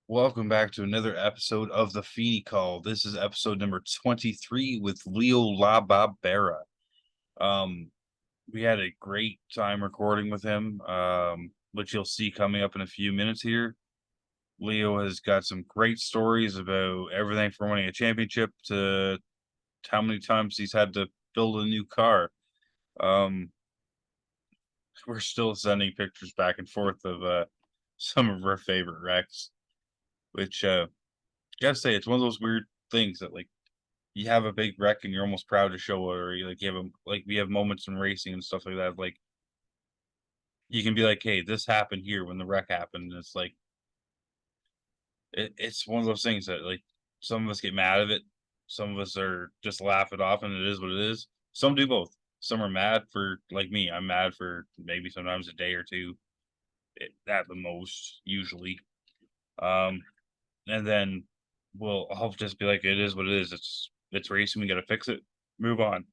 Welcome back to another episode of the Feeney Call. This is episode number 23 with Leo Lababera. We had a great time recording with him, which you'll see coming up in a few minutes here. Leo has got some great stories about everything from winning a championship to how many times he's had to build a new car. We're still sending pictures back and forth of some of our favorite wrecks, which gotta say, it's one of those weird things that, like, you have a big wreck and you're almost proud to show it, or you have we have moments in racing and stuff like that. Like, you can be like, "Hey, this happened here when the wreck happened." And it's like it's one of those things that, like, some of us get mad at it, some of us are just laugh it off, and it is what it is. Some do both. Some are mad for, like me. I'm mad for maybe sometimes a day or two, at the most, usually. Um, and then I'll just be like, it is what it is. It's racing. We got to fix it. Move on.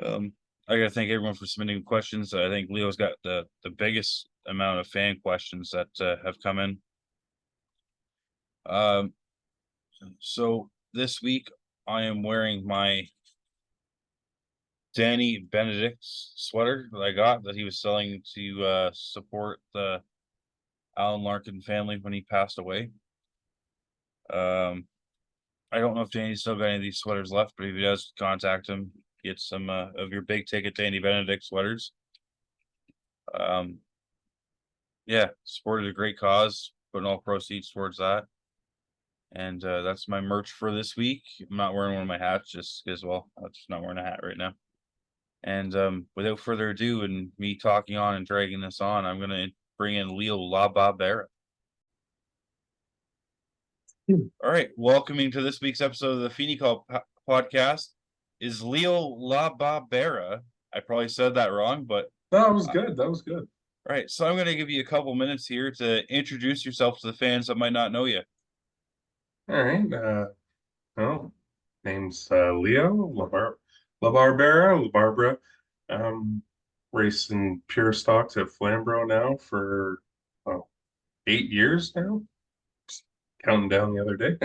I got to thank everyone for submitting questions. I think Leo's got the biggest amount of fan questions that have come in. So this week I am wearing my Danny Benedict sweater that I got that he was selling to support the Alan Larkin family when he passed away. I don't know if Danny's still got any of these sweaters left, but if he does, contact him. Get some of your big ticket Danny Benedict sweaters. Yeah, supported a great cause, putting all proceeds towards that. And that's my merch for this week. I'm not wearing one of my hats just because, well, I'm just not wearing a hat right now. And without further ado, and me talking on and dragging this on, I'm going to bring in Leo Lababera. All right, welcoming to this week's episode of the Feeney Call podcast is Leo Lababera. I probably said that wrong, but that was good. That was good. All right, so I'm going to give you a couple minutes here to introduce yourself to the fans that might not know you. All right. Well, name's Leo Labarbera. Racing pure stocks at Flamborough now for 8 years now. Just counting down the other day.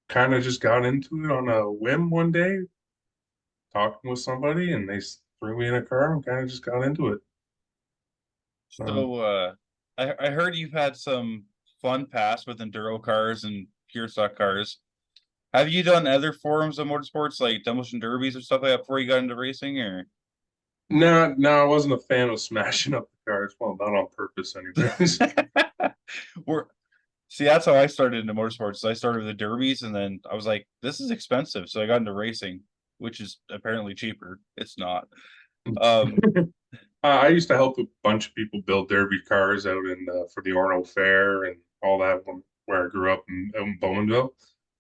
Kind of just got into it on a whim one day, talking with somebody, and they threw me in a car and kind of just got into it. So I heard you've had some fun past with enduro cars and pure stock cars. Have you done other forms of motorsports like demolition derbies or stuff like that before you got into racing, or? No, I wasn't a fan of smashing up the cars. Well, not on purpose, anyways. See, that's how I started into motorsports. So I started with the derbies, and then I was like, "This is expensive," so I got into racing, which is apparently cheaper. It's not. I used to help a bunch of people build derby cars out in for the Orno Fair and all that where I grew up in Bowmanville.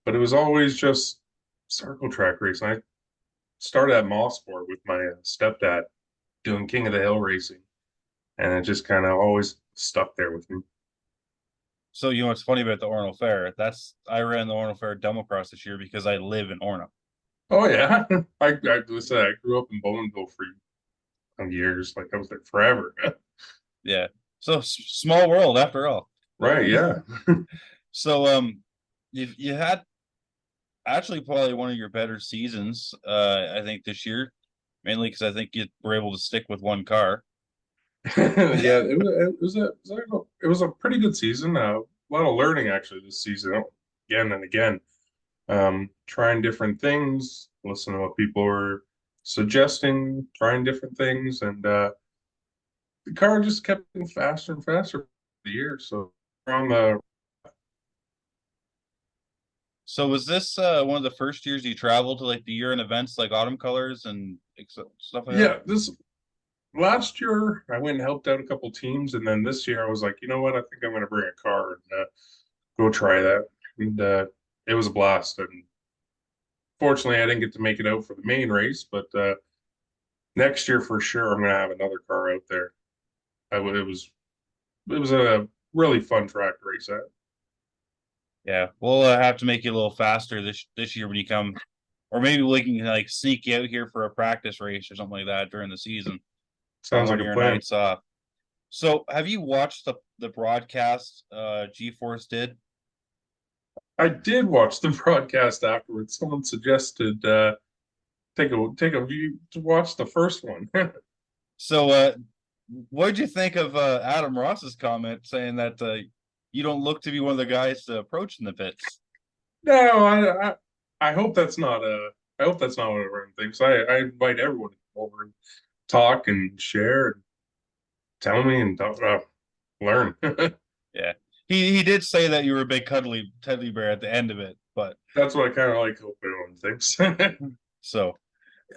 But it was always just circle track racing. I started at Mosport with my stepdad doing King of the Hill racing, and it just kind of always stuck there with me. So you know what's funny about the Orno Fair? I ran the Orno Fair demo cross this year because I live in Orno. Oh yeah, I grew up in Bowmanville for years. Like I was there forever. Yeah. So small world after all. Right. Yeah. So you had actually probably one of your better seasons, I think, this year, mainly because I think you were able to stick with one car. Yeah, it was a pretty good season. A lot of learning actually this season, again and again. Trying different things, listening to what people were suggesting, trying different things, and the car just kept getting faster and faster for the year. So on the So was this one of the first years you traveled to like the year-end events like Autumn Colors and stuff like yeah, that? last year I went and helped out a couple teams, and then this year I was like, you know what? I think I'm going to bring a car and go try that. And it was a blast. And fortunately, I didn't get to make it out for the main race, but next year for sure, I'm going to have another car out there. It was a really fun track to race at. Yeah, we'll have to make you a little faster this year when you come, or maybe we can like sneak you out here for a practice race or something like that during the season on Sounds one like of a your plan. nights off. So, have you watched the broadcast G-Force did? I did watch the broadcast afterwards. Someone suggested take a view to watch the first one. So, what'd you think of Adam Ross's comment saying that you don't look to be one of the guys to approach in the pits? No, I hope that's not I hope that's not what everyone thinks. I invite everyone to come over and talk and share and tell me and talk, learn. Yeah, he did say that you were a big cuddly teddy bear at the end of it, but That's what I kind of like hope everyone thinks. so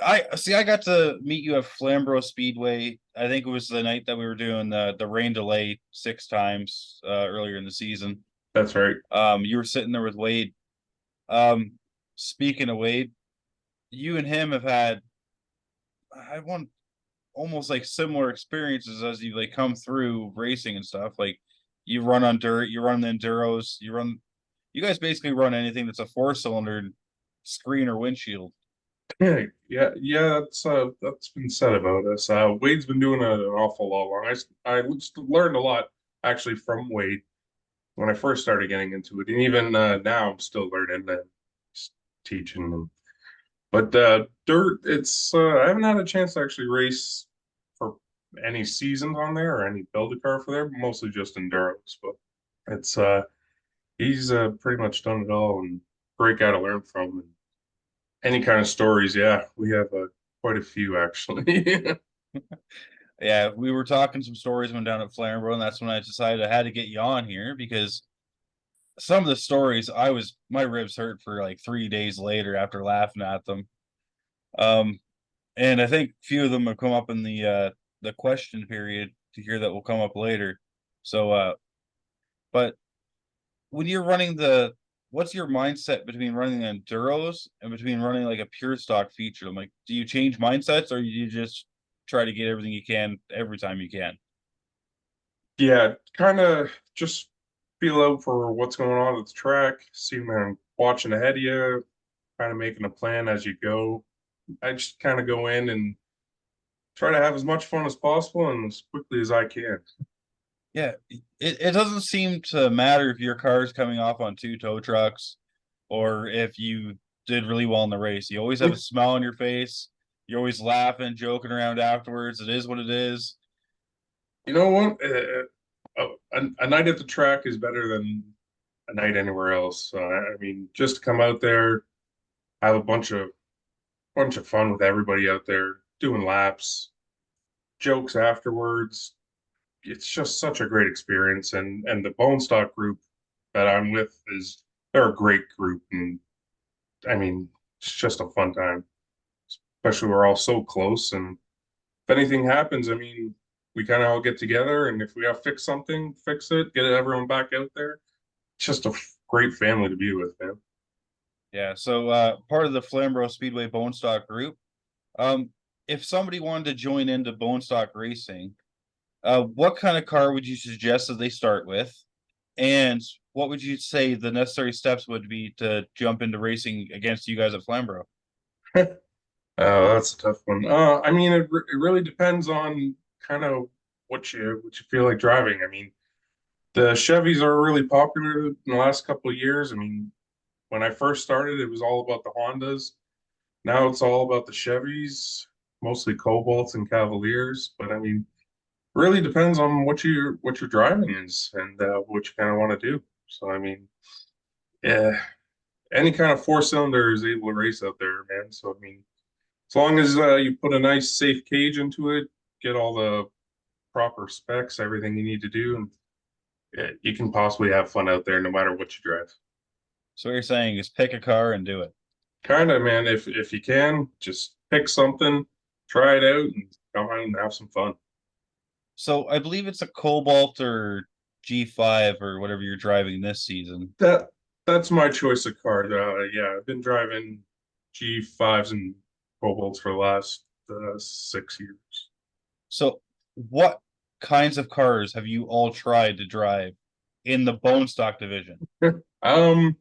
I see. I got to meet you at Flamborough Speedway. I think it was the night that we were doing the rain delay 6 times earlier in the season. That's right. You were sitting there with Wade. Um, Speaking of Wade, you and him have had I want almost like similar experiences as you like come through racing and stuff. Like you run on dirt, you run the enduros, you guys basically run anything that's a 4-cylinder screen or windshield. Yeah, that's been said about us. Wade's been doing it an awful lot long. I learned a lot actually from Wade when I first started getting into it, and even now I'm still learning and teaching them. But dirt, it's I haven't had a chance to actually race for any seasons on there or any build a car for there, mostly just enduros. But it's he's pretty much done it all and great guy to learn from. And any kind of stories, yeah, we have quite a few actually. Yeah, we were talking some stories when down at Flamborough, and that's when I decided I had to get you on here because some of the stories my ribs hurt for like 3 days later after laughing at them. Um, and I think a few of them have come up in the question period to hear that will come up later. So but when you're running what's your mindset between running the enduros and between running like a pure stock feature? I'm like, do you change mindsets or you just try to get everything you can every time you can? Yeah, kind of just feel out for what's going on at the track, seeing them watching ahead of you, kind of making a plan as you go. I just kind of go in and try to have as much fun as possible and as quickly as I can. Yeah, it doesn't seem to matter if your car is coming off on 2 tow trucks or if you did really well in the race. You always have a smile on your face. You're always laughing, joking around afterwards. It is what it is. You know what? A night at the track is better than a night anywhere else. I mean, just to come out there, have a bunch of fun with everybody out there, doing laps, jokes afterwards. It's just such a great experience. And the Bone Stock group that I'm with they're a great group, and I mean, it's just a fun time. Especially we're all so close, and if anything happens, I mean, we kind of all get together, and if we have to fix something, fix it, get everyone back out there. It's just a great family to be with, man. Yeah. So part of the Flamborough Speedway Bone Stock group. Um, if somebody wanted to join into Bone Stock racing, what kind of car would you suggest that they start with? And what would you say the necessary steps would be to jump into racing against you guys at Flamborough? That's a tough one. I mean, it really depends on kind of what you feel like driving. I mean, the Chevys are really popular in the last couple of years. I mean, when I first started, it was all about the Hondas. Now it's all about the Chevys, mostly Cobalts and Cavaliers. But I mean, really depends on what your driving is and what you kind of want to do. So I mean, yeah, any kind of four-cylinder is able to race out there, man. So I mean, as long as you put a nice safe cage into it, get all the proper specs, everything you need to do, and you can possibly have fun out there no matter what you drive. So what you're saying is pick a car and do it. Kind of, man. If you can, just pick something, try it out, and come out and have some fun. So I believe it's a Cobalt or G5 or whatever you're driving this season. That that's my choice of car. Yeah, I've been driving G5s and Cobalts for the last 6 years. So what kinds of cars have you all tried to drive in the bone stock division? Um,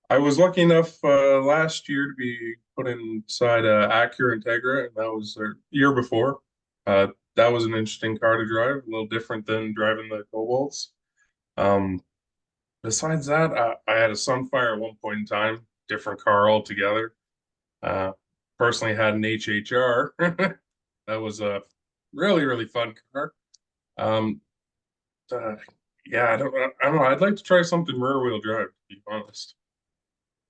I was lucky enough last year to be put inside Acura Integra, and that was the year before. That was an interesting car to drive, a little different than driving the Cobalts. Um, Besides that, I had a Sunfire at one point in time, different car altogether. Uh, Personally had an HHR. That was a really, really fun car. Um, uh, yeah, I don't know. I'd like to try something rear wheel drive, to be honest.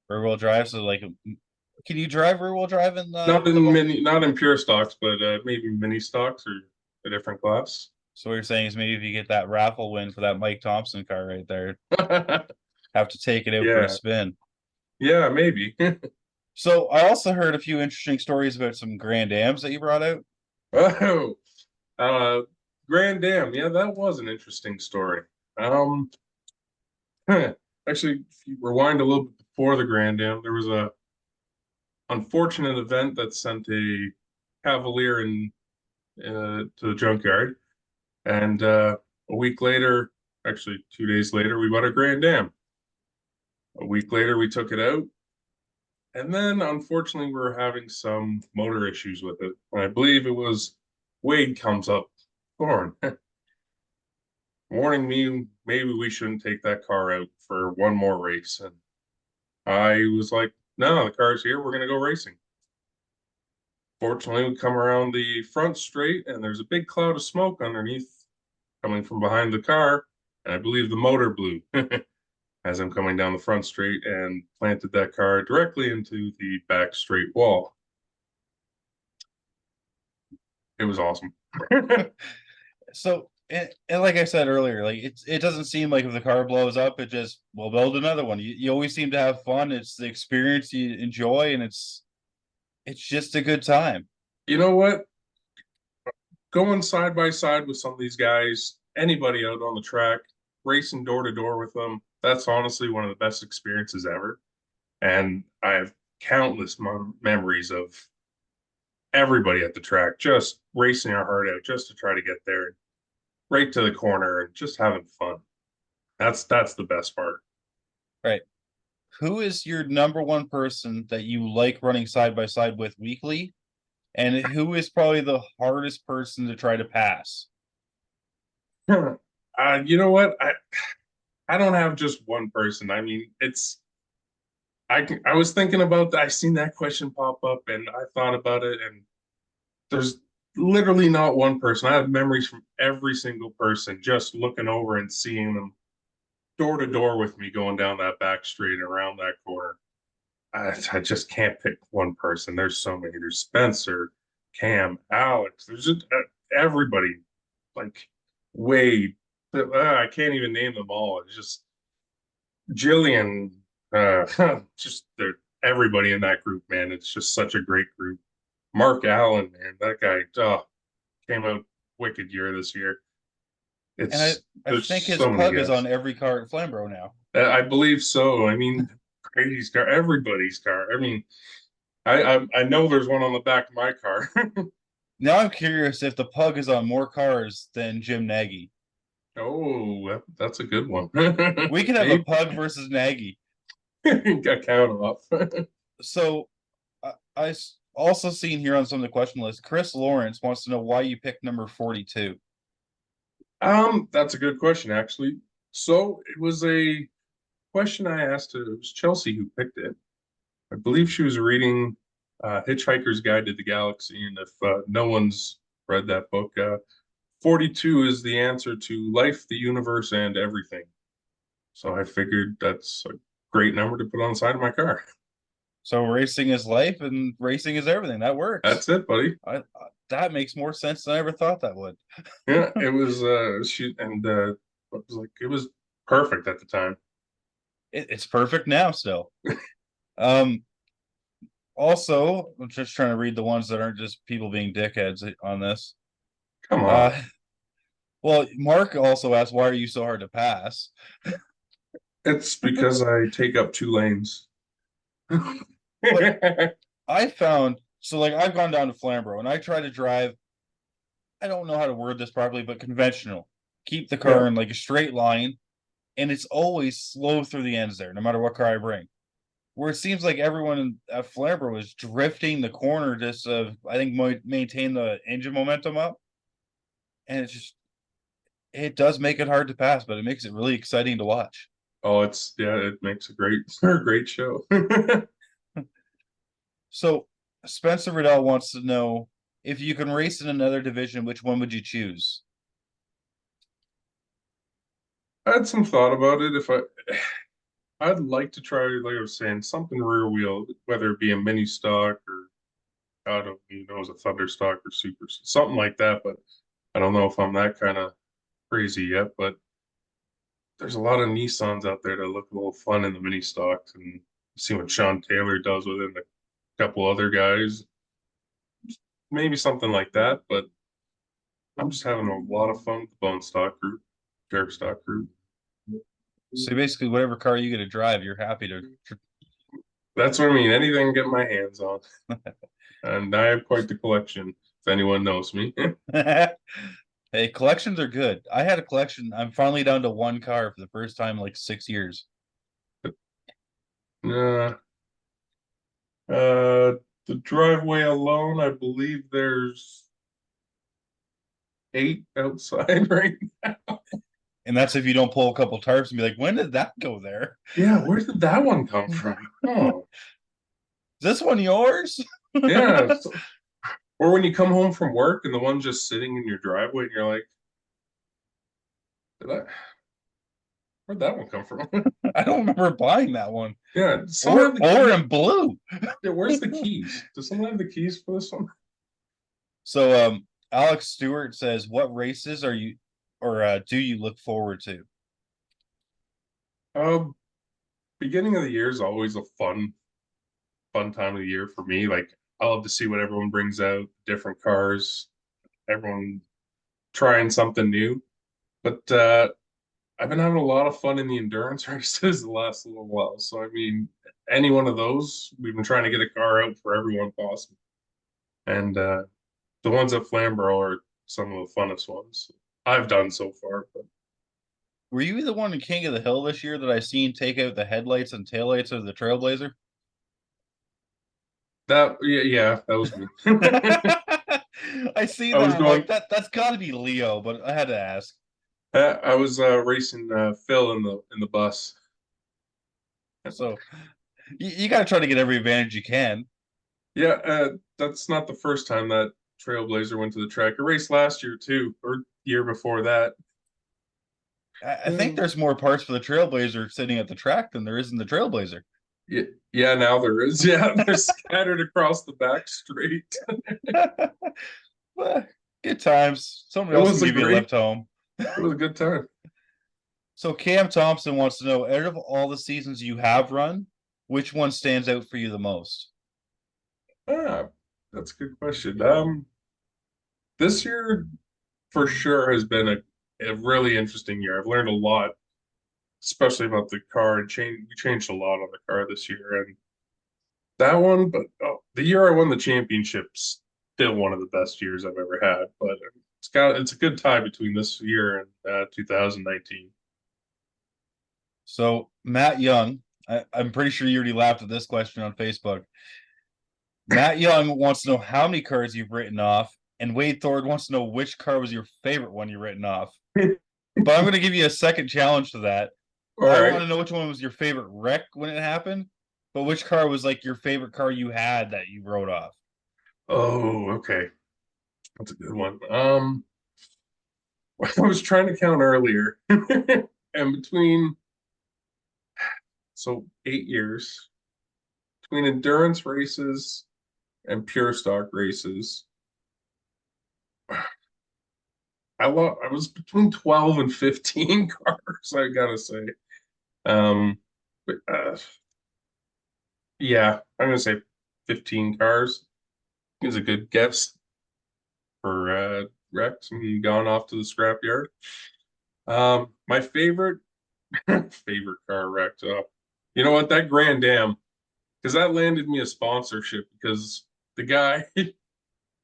Rear wheel drive. So like, can you drive rear wheel drive in Not the in bone? mini, not in pure stocks, but maybe mini stocks or a different class. So what you're saying is maybe if you get that raffle win for that Mike Thompson car right there, have to take it out for a Yeah, spin. yeah, maybe. So I also heard a few interesting stories about some Grand Ams that you brought out. Oh, uh, Grand Dam. Yeah, that was an interesting story. Um, Actually, if you rewind a little bit before the Grand Dam, there was a unfortunate event that sent a Cavalier in to the junkyard, and a week later, actually 2 days later, we bought a Grand Dam. A week later, we took it out, and then unfortunately, we were having some motor issues with it. And I believe it was Wade comes up, Thorn, warning me maybe we shouldn't take that car out for one more race. And I was like, no, the car's here. We're going to go racing. Fortunately, we come around the front straight, and there's a big cloud of smoke underneath coming from behind the car. And I believe the motor blew as I'm coming down the front straight and planted that car directly into the back straight wall. It was awesome. So and like I said earlier, like it doesn't seem like if the car blows up, it just will build another one. You always seem to have fun. It's the experience you enjoy, and it's just a good time. You know what? Going side by side with some of these guys, anybody out on the track, racing door to door with them, that's honestly one of the best experiences ever. And I have countless memories of everybody at the track just racing our heart out just to try to get there, right to the corner, and just having fun. That's the best part. Right. Who is your number one person that you like running side by side with weekly? And who is probably the hardest person to try to pass? You know what? I don't have just one person. I mean, I was thinking about that. I seen that question pop up, and I thought about it, and there's literally not one person. I have memories from every single person, just looking over and seeing them door to door with me going down that back street and around that corner. I just can't pick one person. There's so many. There's Spencer, Cam, Alex. There's just everybody. Like Wade. I can't even name them all. It's just Jillian. Just everybody in that group, man. It's just such a great group. Mark Allen, man, that guy came out wicked year this year. And I, It's I there's think his so many pug is guys. on every car at Flamborough now. I believe so. I mean, Brady's car, everybody's car. I mean, I know there's one on the back of my car. Now I'm curious if the pug is on more cars than Jim Nagy. Oh, that's a good one. We could have a Maybe pug versus Nagy. got count off. So I also seen here on some of the question list, Chris Lawrence wants to know why you picked number 42. That's a good question, actually. So it was a question I asked. It was Chelsea who picked it. I believe she was reading Hitchhiker's Guide to the Galaxy, and if no one's read that book, 42 is the answer to life, the universe, and everything. So I figured that's a great number to put on the side of my car. So racing is life and racing is everything. That works. That's it, buddy. That makes more sense than I ever thought that would. Yeah, it was she and it was like it was perfect at the time. It's perfect now still. Um, Also, I'm just trying to read the ones that aren't just people being dickheads on this. Come on. Uh, well, Mark also asked, "Why are you so hard to pass?" It's because I take up 2 lanes. But I found so like I've gone down to Flamborough and I try to drive. I don't know how to word this properly, but conventional. Keep the Yeah. car in like a straight line, and it's always slow through the ends there, no matter what car I bring. Where it seems like everyone at Flamborough is drifting the corner just I think maintain the engine momentum up, and it does make it hard to pass, but it makes it really exciting to watch. Oh, it's yeah, it makes a great great show. So Spencer Riddell wants to know if you can race in another division, which one would you choose? I had some thought about it. If I'd like to try, like I was saying, something rear wheel, whether it be a mini stock or out of as a thunder stock or super something like that. But I don't know if I'm that kind of crazy yet. But there's a lot of Nissans out there that look a little fun in the mini stocks, and see what Sean Taylor does with it, and a couple other guys. Maybe something like that. But I'm just having a lot of fun with the bone stock group, dirt stock group. So basically, whatever car you get to drive, you're happy to. That's what I mean. Anything I get my hands on. And I have quite the collection, if anyone knows me. Hey, collections are good. I had a collection. I'm finally down to one car for the first time in like 6 years. Uh, uh, the driveway alone, I believe there's 8 outside right now. And that's if you don't pull a couple tarps and be like, when did that go there? Yeah, where did that one come Is from? Oh, this one yours? yeah. Or when you come home from work and the one's just sitting in your driveway and you're like, did I, where'd that one come from? I don't remember buying that one. Yeah, does someone Or have the or key? in blue. Yeah, where's the keys? Does someone have the keys for this one? So Alex Stewart says, what races are you or do you look forward to? Um, Beginning of the year is always a fun time of the year for me. Like I love to see what everyone brings out, different cars, everyone trying something new. But I've been having a lot of fun in the endurance races the last little while. So I mean, any one of those, we've been trying to get a car out for everyone possible. And the ones at Flamborough are some of the funnest ones I've done so far. But Were you the one in King of the Hill this year that I seen take out the headlights and taillights of the Trailblazer? that yeah, that was me. I see I that. was I'm like, going that's got to be Leo, but I had to ask. I was racing Phil in the bus. So you got to try to get every advantage you can. Yeah, that's not the first time that Trailblazer went to the track. It raced last year too, or year before that. I think Um, there's more parts for the Trailblazer sitting at the track than there is in the Trailblazer. yeah, yeah, now there is. Yeah, they're scattered across the back straight. Well, good times. Someone It else can was a give you a great, lift home. it was a good time. So Cam Thompson wants to know, out of all the seasons you have run, which one stands out for you the most? Ah, that's a good question. This year for sure has been a really interesting year. I've learned a lot, especially about the car. We changed a lot on the car this year, and that one. But the year I won the championships, still one of the best years I've ever had. But it's a good tie between this year and 2019. So Matt Young, I'm pretty sure you already laughed at this question on Facebook. Matt Young wants to know how many cars you've written off, and Wade Thord wants to know which car was your favorite one you've written off. But I'm going to give you a second challenge to that. All I want right. to know which one was your favorite wreck when it happened, but which car was like your favorite car you had that you wrote off. Oh, okay. That's a good one. I was trying to count earlier, and between 8 years between endurance races and pure stock races, I was between 12 and 15 cars, I gotta say. Um, but, yeah, I'm gonna say 15 cars. Is a good guess for wrecked and gone off to the scrapyard. My favorite favorite car wrecked. You know what? That Grand Am, because that landed me a sponsorship because the guy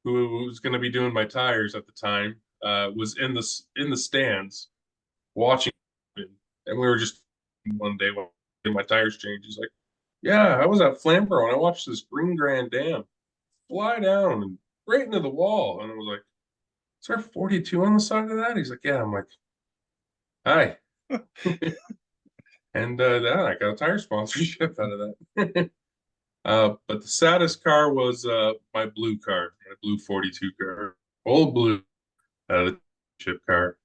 who was going to be doing my tires at the time was in the stands watching, and we were just one day when my tires changed. He's like, "Yeah, I was at Flamborough and I watched this green Grand Am fly down and right into the wall," and I was like, "Is there 42 on the side of that?" He's like, "Yeah." I'm like, "Hi." And yeah, I got a tire sponsorship out of that. But the saddest car was my blue car, my blue 42 car, old blue, the chip car.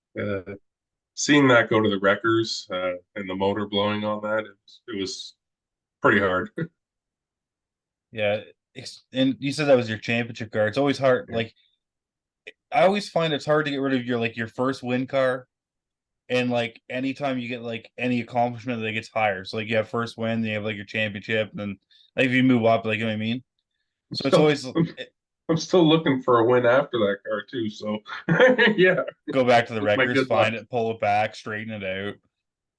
Seeing that go to the wreckers and the motor blowing on that, it was pretty hard. Yeah, and you said that was your championship car. It's always hard. Yeah. Like I always find it's hard to get rid of your first win car, and like anytime you get like any accomplishment that gets higher. So like you have first win, then you have like your championship, and then like if you move up, like you know what I mean. I'm So it's still always I'm still looking for a win after that car too. So yeah, go back to the my records, good find luck. it, pull it back, straighten it out.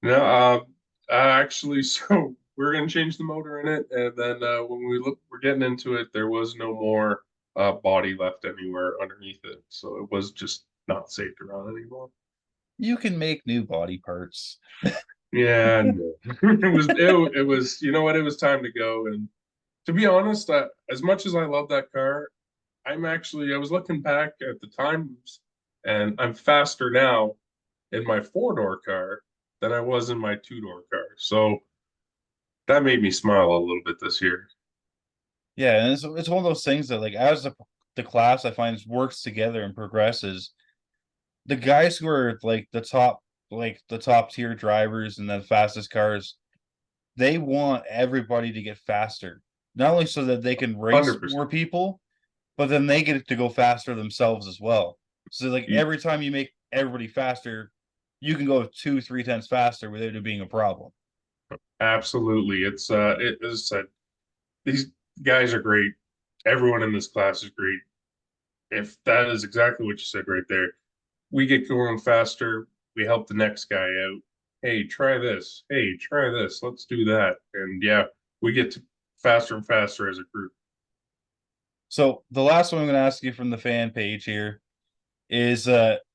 No, actually, so we're gonna change the motor in it, and then when we're getting into it, there was no more body left anywhere underneath it, so it was just not safe to run anymore. You can make new body parts. Yeah, no. It was you know what, it was time to go. And to be honest, as much as I love that car, I was looking back at the times, and I'm faster now in my four-door car than I was in my two-door car. So that made me smile a little bit this year. Yeah, and it's one of those things that like as the class I find works together and progresses. The guys who are like the top tier drivers and the fastest cars, they want everybody to get faster. Not only so that they can race more 100%. people, but then they get to go faster themselves as well. So like every time you make everybody faster, you can go two, three tenths faster without it being a problem. Absolutely. It as I said, these guys are great. Everyone in this class is great. If that is exactly what you said right there, we get going faster, we help the next guy out. Hey, try this. Hey, try this. Let's do that. And yeah, we get to faster and faster as a group. So the last one I'm going to ask you from the fan page here is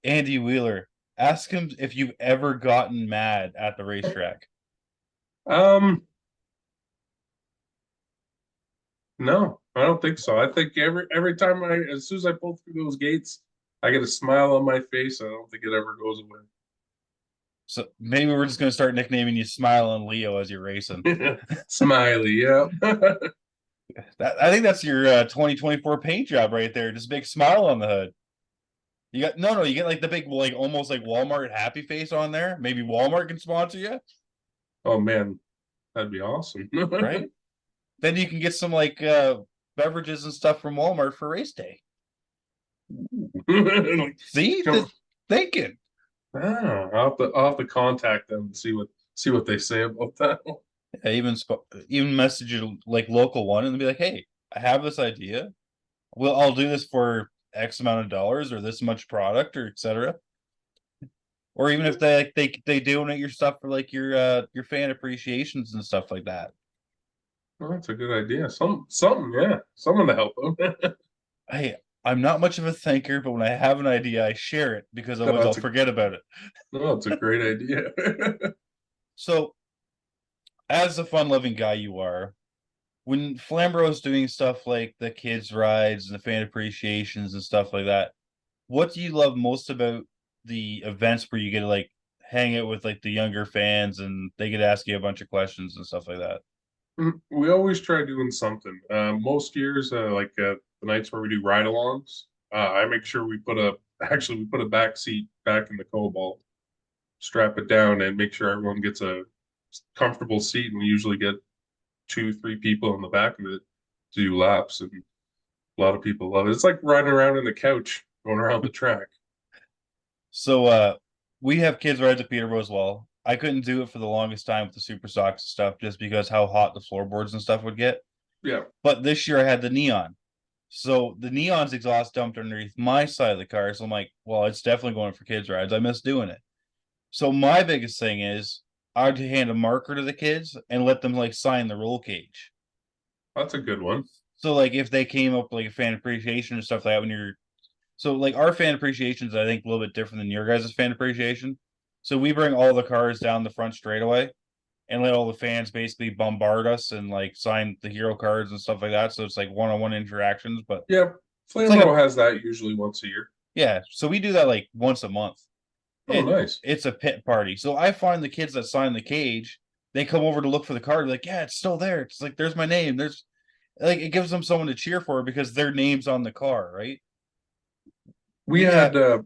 Andy Wheeler. Ask him if you've ever gotten mad at the racetrack. Um, no, I don't think so. I think every time as soon as I pull through those gates, I get a smile on my face. I don't think it ever goes So maybe we're just going to start nicknaming you Smile and Leo as you're racing. away. Smiley, yeah. I think that's your 2024 paint job right there. Just big smile on the hood. You got no, you get like the big like almost like Walmart happy face on there. Maybe Walmart can sponsor you, Oh man, that'd be awesome. right? Then you can get some like beverages and stuff from Walmart for race day. Like, See, come, thinking. I'll have to contact them and see what they say about that. I even message you like local one and be like, hey, I have this idea. I'll do this for X amount of dollars or this much product or etc. Or even if they donate your stuff for like your fan appreciations and stuff like that. Well, that's a good idea. Something, yeah, someone to help them. Hey, I'm not much of a thinker, but when I have an idea, I share it because No, otherwise I'll forget about it. no, it's a great idea. So, as a fun-loving guy you are, when Flamborough's doing stuff like the kids' rides and the fan appreciations and stuff like that, what do you love most about the events where you get to like hang out with like the younger fans and they get to ask you a bunch of questions and stuff like that? We always try doing something. Most years, the nights where we do ride-alongs, I make sure we put a back seat back in the Cobalt, strap it down, and make sure everyone gets a comfortable seat. And we usually get two, three people in the back of it to do laps, and a lot of people love it. It's like riding around in the couch, going around the track. So we have kids rides at Peterborough as well. I couldn't do it for the longest time with the super stocks and stuff just because how hot the floorboards and stuff would get. Yeah, But this year I had the neon. So the neon's exhaust dumped underneath my side of the car. So I'm like, well, it's definitely going for kids' rides. I miss doing it. So my biggest thing is I'd hand a marker to the kids and let them like sign the roll cage. that's a good one. So like if they came up like a fan appreciation and stuff like that when you're so like our fan appreciation is I think a little bit different than your guys' fan appreciation. So we bring all the cars down the front straightaway and let all the fans basically bombard us and like sign the hero cards and stuff like that. So it's like one-on-one interactions, but Yeah, it's like Flame a Row has that usually once a year. yeah. So we do that like once a month. Oh, It nice. it's a pit party. So I find the kids that sign the cage, they come over to look for the card. Like, yeah, it's still there. It's like there's my name. There's like it gives them someone to cheer for because their name's on the car, right? We We had have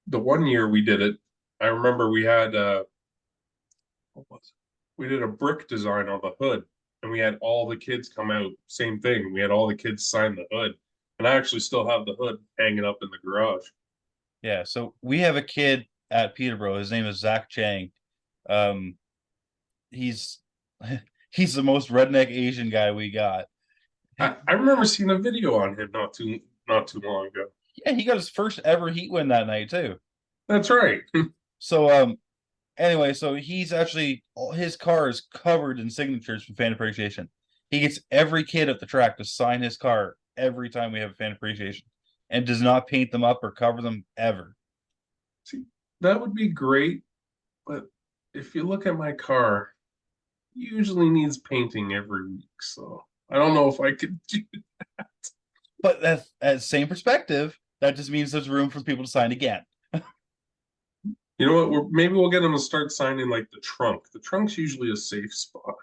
the one year we did it. I remember we had what was it? We did a brick design on the hood, and we had all the kids come out. Same thing. We had all the kids sign the hood, and I actually still have the hood hanging up in the garage. yeah. So we have a kid at Peterborough. His name is Zach Chang. Um, he's he's the most redneck Asian guy we got. I remember seeing a video on him not too long ago. Yeah, he got his first ever heat win that night too. That's right. So anyway, so he's actually his car is covered in signatures from fan appreciation. He gets every kid at the track to sign his car every time we have a fan appreciation, and does not paint them up or cover them ever. See, that would be great, but if you look at my car, it usually needs painting every week, so I don't know if I could do. But that's at same perspective. That just means there's room for people to sign again. You know what? Maybe we'll get them to start signing like the trunk. The trunk's usually a safe spot.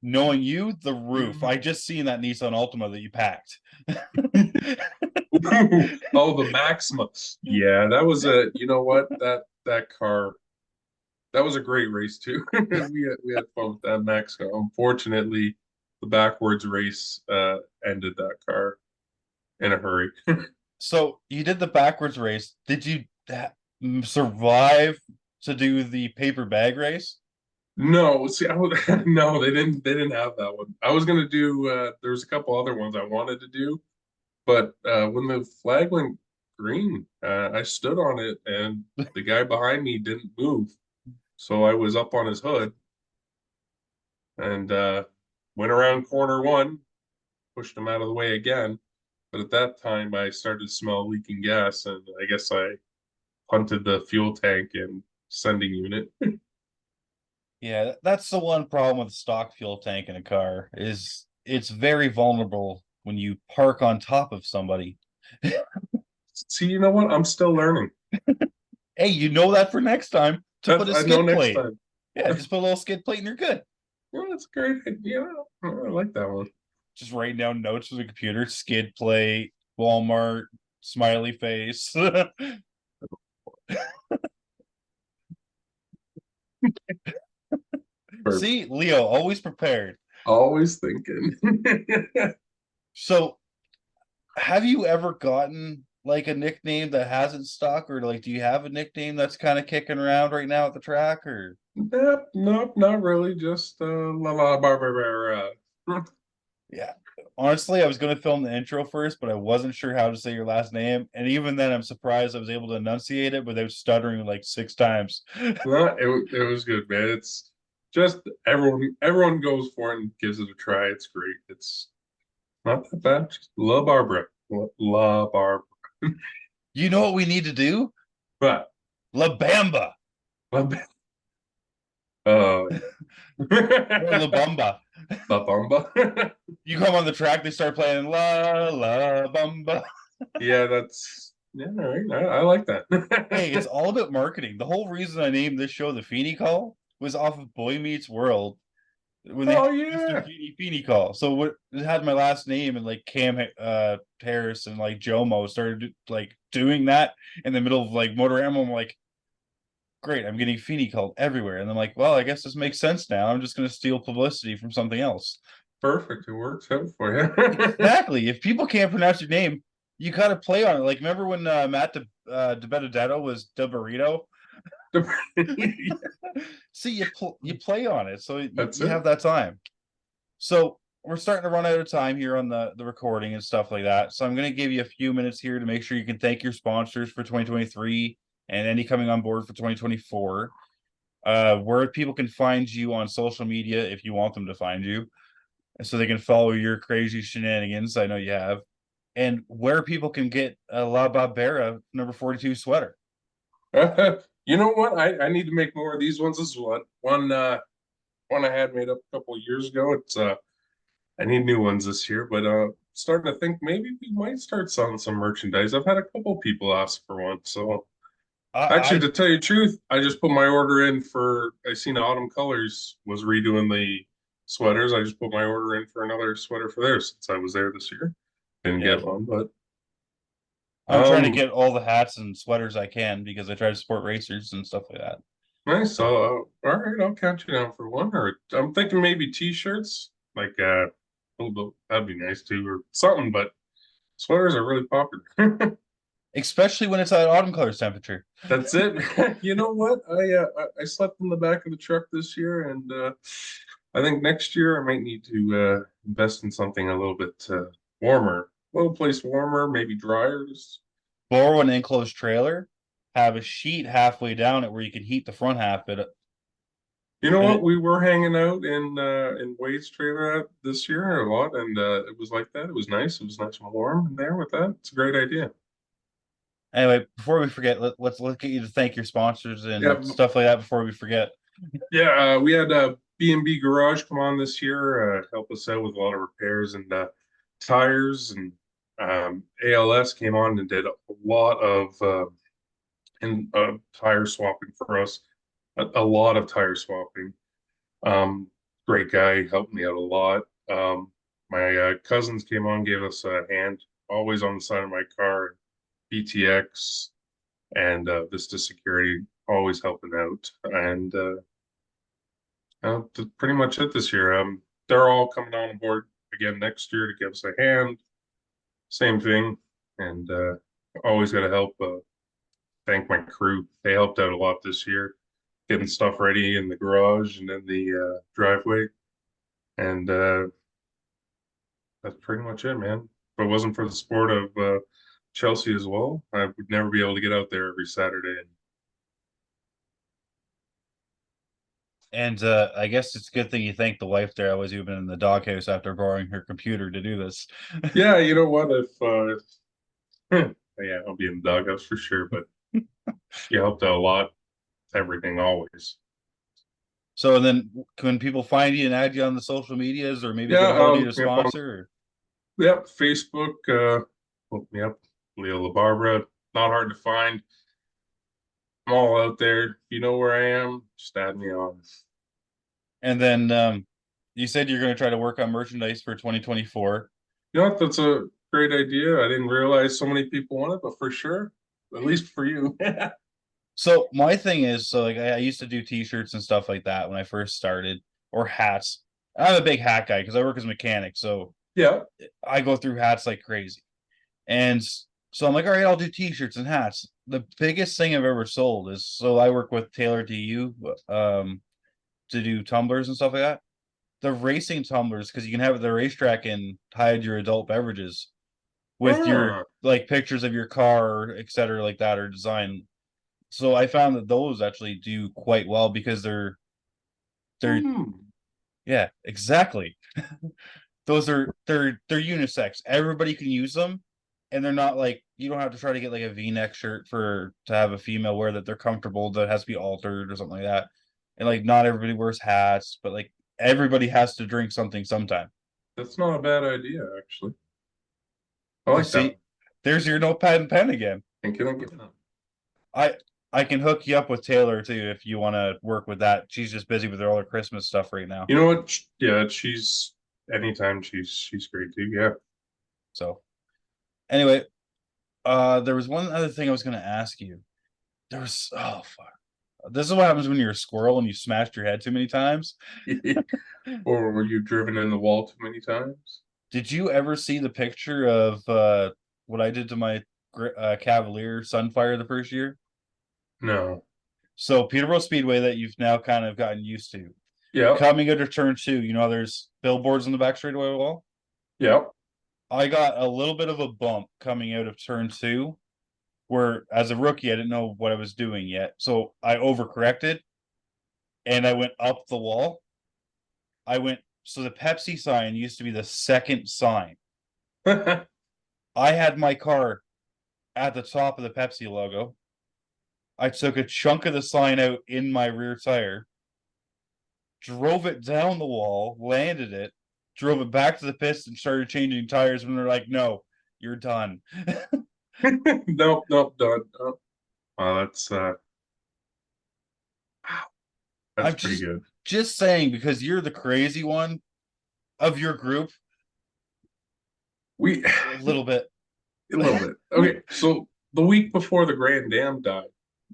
Knowing you, the roof. I just seen that Nissan Altima that you packed. Oh, the Maxima. Yeah, that was a, you know what? That car, that was a great race too. We had fun with that Maxima. Unfortunately, the backwards race ended that car in a hurry. So you did the backwards race. Did you survive to do the paper bag race? No, see, no, they didn't have that one. I was gonna do there's a couple other ones I wanted to do, but when the flag went green, I stood on it and the guy behind me didn't move. So I was up on his hood and went around corner one, pushed him out of the way again. But at that time, I started to smell leaking gas, and I guess I punted the fuel tank and sending unit. Yeah, that's the one problem with the stock fuel tank in a car is it's very vulnerable when you park on top of somebody. See, you know what? I'm still learning. Hey, you know that for next time to put That's a I know skid next plate. time. Yeah, just put a little skid plate and you're good. Well, that's great. Yeah, I like that one. Just writing down notes for the computer, skid plate, Walmart, smiley face. Perfect. See, Leo, always prepared. Always thinking. So, have you ever gotten like a nickname that hasn't stuck, or like do you have a nickname that's kind of kicking around right now at the track, or Nope, nope, not really. Just La Barbera. yeah. Honestly, I was going to film the intro first, but I wasn't sure how to say your last name. And even then, I'm surprised I was able to enunciate it without stuttering like 6 times. No, it was good, man. It's just everyone goes for it and gives it a try. It's great. It's not that bad. Just La Barbara. La Barbara. You know what we need to do? But La Bamba La oh or La yeah. Bamba. La Bamba. You come on the track, they start playing La Bamba. Yeah, that's yeah, all right. I like that. Hey, it's all about marketing. The whole reason I named this show the Feeney Call was off of Boy Meets World when they Oh had Mr. yeah. Feeney Call. So what it had my last name and like Cam Harris and like Jomo started like doing that in the middle of like Motorama. I'm like, great, I'm getting Feeney called everywhere. And I'm like, well, I guess this makes sense now. I'm just gonna steal publicity from something else. Perfect. It works out for you. Exactly. If people can't pronounce your name, you gotta play on it. Like remember when Matt De Benedetto was De Burrito? See, you play on it, so That's you it. have that time. So we're starting to run out of time here on the recording and stuff like that. So I'm going to give you a few minutes here to make sure you can thank your sponsors for 2023 and any coming on board for 2024. Where people can find you on social media if you want them to find you, so they can follow your crazy shenanigans. I know you have, and where people can get a La Babera number 42 sweater. You know what? I need to make more of these ones. This is one I had made up a couple of years ago. It's I need new ones this year, but starting to think maybe we might start selling some merchandise. I've had a couple people ask for one. So actually, I to tell you the truth, I just put my order in for I seen Autumn Colors was redoing the sweaters. I just put my order in for another sweater for there since I was there this year. Didn't yeah, get one, but I'm trying to um get all the hats and sweaters I can because I try to support racers and stuff like that. nice. So All right, I'll count you down for one. Or I'm thinking maybe t-shirts, like that'd be nice too, or something. But sweaters are really popular. especially when it's at autumn colors temperature. That's it. You know what? I slept in the back of the truck this year, and I think next year I might need to invest in something a little bit warmer, a little place warmer, maybe dryers. Borrow an enclosed trailer, have a sheet halfway down it where you can heat the front half of it. You know And what? it, We were hanging out in Wade's trailer this year a lot, and it was like that. It was nice. It was nice and warm in there with that. It's a great idea. anyway, before we forget, let's get you to thank your sponsors Yeah, and stuff like that before we forget. yeah. We had B&B Garage come on this year, help us out with a lot of repairs and tires, and ALS came on and did a lot of tire swapping for us. A lot of tire swapping. Um, Great guy, helped me out a lot. My cousins came on, gave us a hand, always on the side of my car. BTX and Vista Security, always helping out. And that's pretty much it this year. They're all coming on board again next year to give us a hand. Same thing. And always got to help thank my crew. They helped out a lot this year, getting stuff ready in the garage and in the driveway. And that's pretty much it, man. If it wasn't for the sport of Chelsea as well, I would never be able to get out there every Saturday. And And I guess it's a good thing you thank the wife there. Otherwise, you've been in the doghouse after borrowing her computer to do this. yeah, you know what? If yeah, I'll be in the doghouse for sure. But she helped out a lot. Everything always. So then, can people find you and add you on the social medias, or maybe get Yeah, a hold of you to look me up on sponsor? Or... Facebook. Look me up, Leo Labarbera. Not hard to find. I'm all out there. If you know where I am, just add me on. And then you said you're going to try to work on merchandise for 2024. You know what? That's a great idea. I didn't realize so many people want it, but for sure, at least for you. So my thing is, so like I used to do t-shirts and stuff like that when I first started, or hats. I'm a big hat guy because I work as a mechanic, so Yeah. I go through hats like crazy. And so I'm like, all right, I'll do t-shirts and hats. The biggest thing I've ever sold is, so I work with Taylor to you to do tumblers and stuff like that. The racing tumblers, because you can have it at the racetrack and hide your adult beverages with your Ah, like pictures of your car, et cetera, like that, or design. So I found that those actually do quite well because they're hmm. yeah, exactly. Those are they're unisex. Everybody can use them, and they're not like you don't have to try to get like a V-neck shirt for to have a female wear that they're comfortable that has to be altered or something like that. And like not everybody wears hats, but like everybody has to drink something sometime. That's not a bad idea, actually. I like that See, one. there's your notepad and pen again. And can I get that? I I can hook you up with Taylor too if you want to work with that. She's just busy with all her Christmas stuff right now. You know what? Yeah, she's anytime she's great too. Yeah. So anyway, there was one other thing I was gonna ask you. There was oh fuck. This is what happens when you're a squirrel and you smashed your head too many times. Or were you driven in the wall too many times? Did you ever see the picture of what I did to my Cavalier Sunfire the first year? No. So Peterborough Speedway that you've now kind of gotten used to. Yeah. Coming out of turn two, there's billboards in the back straightaway wall. Yeah. I got a little bit of a bump coming out of turn two, where as a rookie, I didn't know what I was doing yet. So I overcorrected and I went up the wall. So the Pepsi sign used to be the second sign. I had my car at the top of the Pepsi logo. I took a chunk of the sign out in my rear tire, drove it down the wall, landed it, drove it back to the pits, and started changing tires. When they're like, "No, you're done." Nope, nope, done. Oh, wow, that's I'm pretty good. just saying because you're the crazy one of your group, We a little bit. a little bit. Okay, so the week before the Grand Dam died,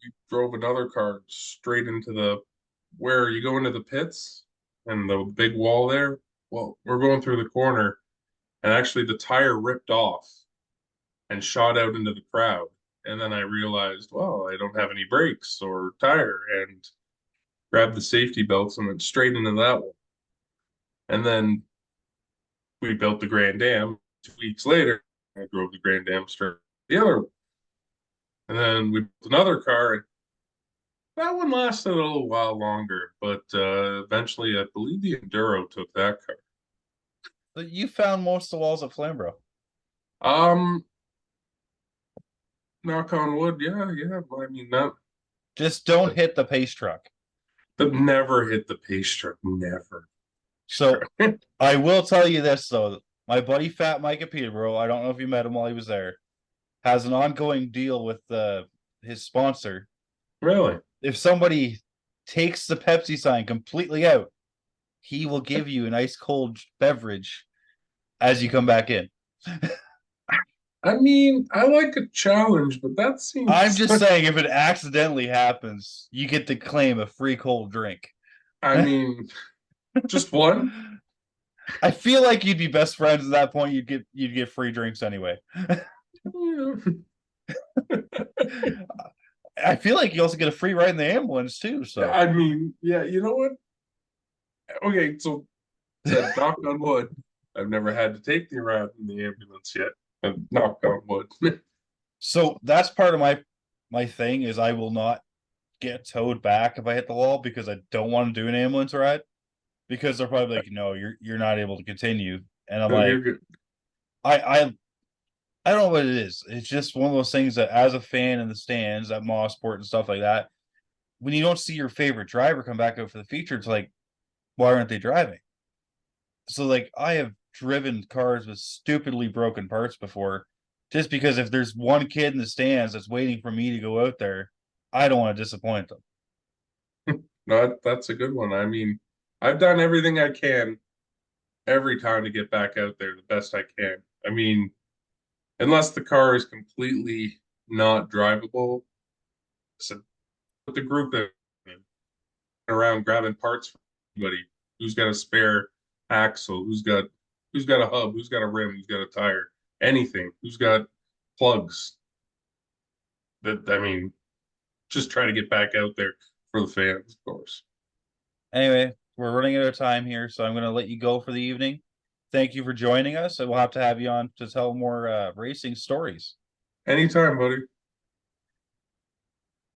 we drove another car straight into the where you go into the pits and the big wall there. Well, we're going through the corner, and actually the tire ripped off and shot out into the crowd. And then I realized, well, I don't have any brakes or tire, and grabbed the safety belts and went straight into that one. And then we built the Grand Dam. 2 weeks later, I drove the Grand Dam straight the other one. And then we built another car, and that one lasted a little while longer, but eventually, I believe the Enduro took that car. But you found most of the walls at Flamborough. Um, Knock on wood, yeah, yeah. I mean, Just don't hit the pace truck. that never hit the pace truck, never. So I will tell you this though. My buddy Fat Mike at Peterborough, I don't know if you met him while he was there, has an ongoing deal with his sponsor. Really? If somebody takes the Pepsi sign completely out, he will give you an ice cold beverage as you come back in. I mean, I like a challenge, but that I'm seems just saying, if it accidentally happens, you get to claim a free cold drink. I mean, just one. I feel like you'd be best friends at that point. You'd get free drinks anyway. Yeah. I feel like you also get a free ride in the ambulance too. So I mean, yeah, you know what? Okay, so said knock on wood. I've never had to take the ride in the ambulance yet. But knock on wood. so that's part of my thing is I will not get towed back if I hit the wall because I don't want to do an ambulance ride because they're probably like, no, you're not able to continue. And I'm No, you're like, good. I I I don't know what it is. It's just one of those things that as a fan in the stands at Mossport and stuff like that, when you don't see your favorite driver come back out for the feature, it's like, why aren't they driving? So like I have driven cars with stupidly broken parts before, just because if there's one kid in the stands that's waiting for me to go out there, I don't want to disappoint them. No, that's a good one. I mean, I've done everything I can every time to get back out there the best I can. I mean, unless the car is completely not drivable, so with the group that around grabbing parts from anybody who's got a spare axle, who's got a hub, who's got a rim, who's got a tire, anything, who's got plugs. That I mean, just try to get back out there for the fans, of course. Anyway, we're running out of time here, so I'm going to let you go for the evening. Thank you for joining us, and we'll have to have you on to tell more racing stories. Anytime, buddy.